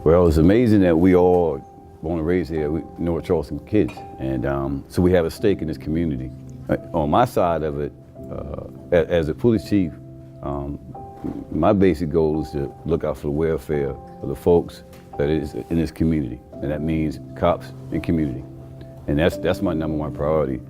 Well, it's amazing that we all born and raised here, North Charleston kids, and so we have a stake in this community. On my side of it, as a police chief, my basic goal is to look out for the welfare of the folks that is in this community, and that means cops and community, and that's my number one priority.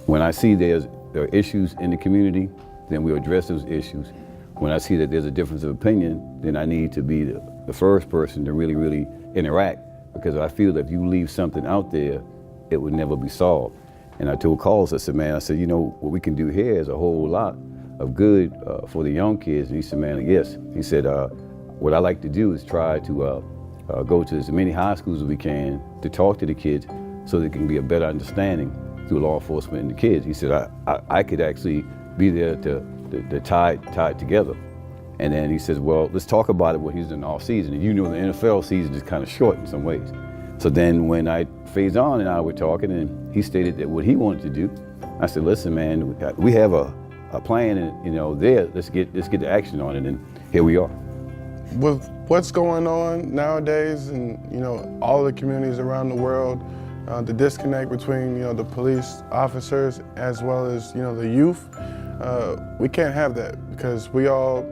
When I see there are issues in the community, then we address those issues. When I see that there's a difference of opinion, then I need to be the first person to really interact, because I feel that if you leave something out there, it would never be solved. And I told Carlos, I said, man, what we can do here is a whole lot of good for the young kids. And he said, man, yes. He said, what I like to do is try to go to as many high schools as we can to talk to the kids so there can be a better understanding through law enforcement and the kids. He said, I could actually be there to tie it together. And then he says, well, let's talk about it when he's in off season. And you know the NFL season is kind of short in some ways. So then when Faison and I were talking, and he stated that what he wanted to do, I said, listen, man, we have a plan, and there, let's get the action on it, and here we are. With what's going on nowadays, and all the communities around the world, the disconnect between the police officers as well as the youth, we can't have that, because we all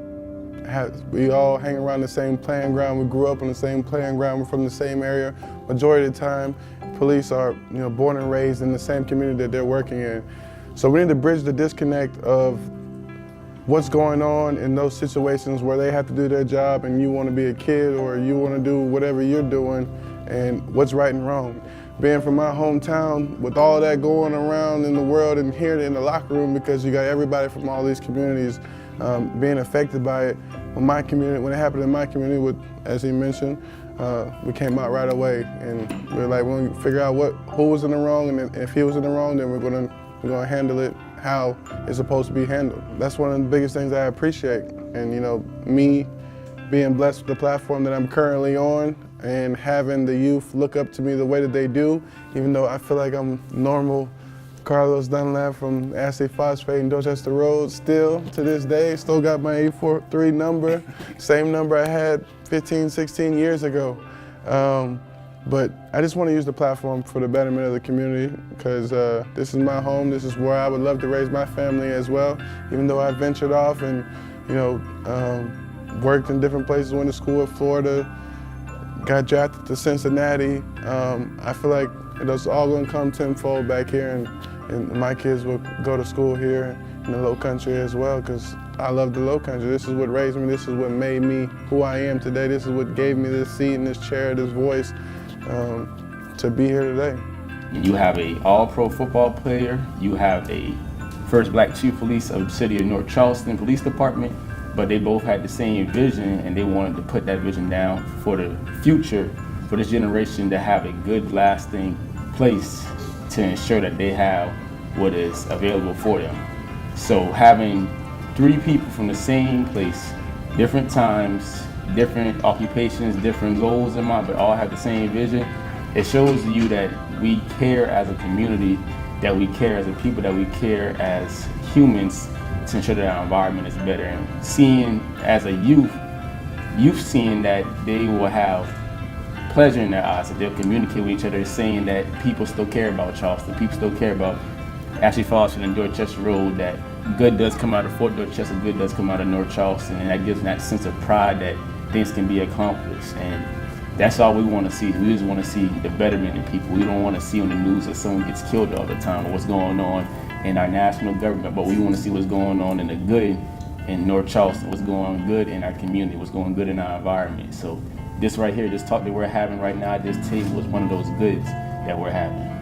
hang around the same playing ground. We grew up on the same playing ground. We're from the same area. Majority of the time, police are born and raised in the same community that they're working in. So we need to bridge the disconnect of what's going on in those situations where they have to do their job and you want to be a kid or you want to do whatever you're doing, and what's right and wrong. Being from my hometown, with all that going around in the world and here in the locker room, because you got everybody from all these communities being affected by it. When it happened in my community, as he mentioned, we came out right away, and we were like, we're going to figure out who was in the wrong, and if he was in the wrong, then we're going to handle it how it's supposed to be handled. That's one of the biggest things I appreciate, and me being blessed with the platform that I'm currently on, and having the youth look up to me the way that they do, even though I feel like I'm normal Carlos Dunlap from Ashley Phosphate and Dorchester Road, still to this day, still got my 843 number, same number I had 15, 16 years ago. But I just want to use the platform for the betterment of the community, because this is my home, this is where I would love to raise my family as well, even though I ventured off and worked in different places, went to school in Florida, got drafted to Cincinnati. I feel like it's all going to come tenfold back here, and my kids will go to school here in the Low Country as well, because I love the Low Country. This is what raised me. This is what made me who I am today. This is what gave me this seat and this chair, this voice to be here today. You have a all-pro football player. You have a first black chief of police of the city of North Charleston Police Department, but they both had the same vision, and they wanted to put that vision down for the future, for this generation to have a good, lasting place to ensure that they have what is available for them. So having three people from the same place, different times, different occupations, different goals in mind, but all have the same vision, it shows you that we care as a community, that we care as a people, that we care as humans to ensure that our environment is better. And seeing as a youth seeing that they will have pleasure in their eyes, that they'll communicate with each other, saying that people still care about Charleston, people still care about Ashley Foster and Dorchester Road, that good does come out of Fort Dorchester, good does come out of North Charleston, and that gives them that sense of pride that things can be accomplished. And that's all we want to see. We just want to see the betterment in people. We don't want to see on the news that someone gets killed all the time or what's going on in our national government, but we want to see what's going on in the good in North Charleston, what's going good in our community, what's going good in our environment. So this right here, this talk that we're having right now at this table is one of those goods that we're having.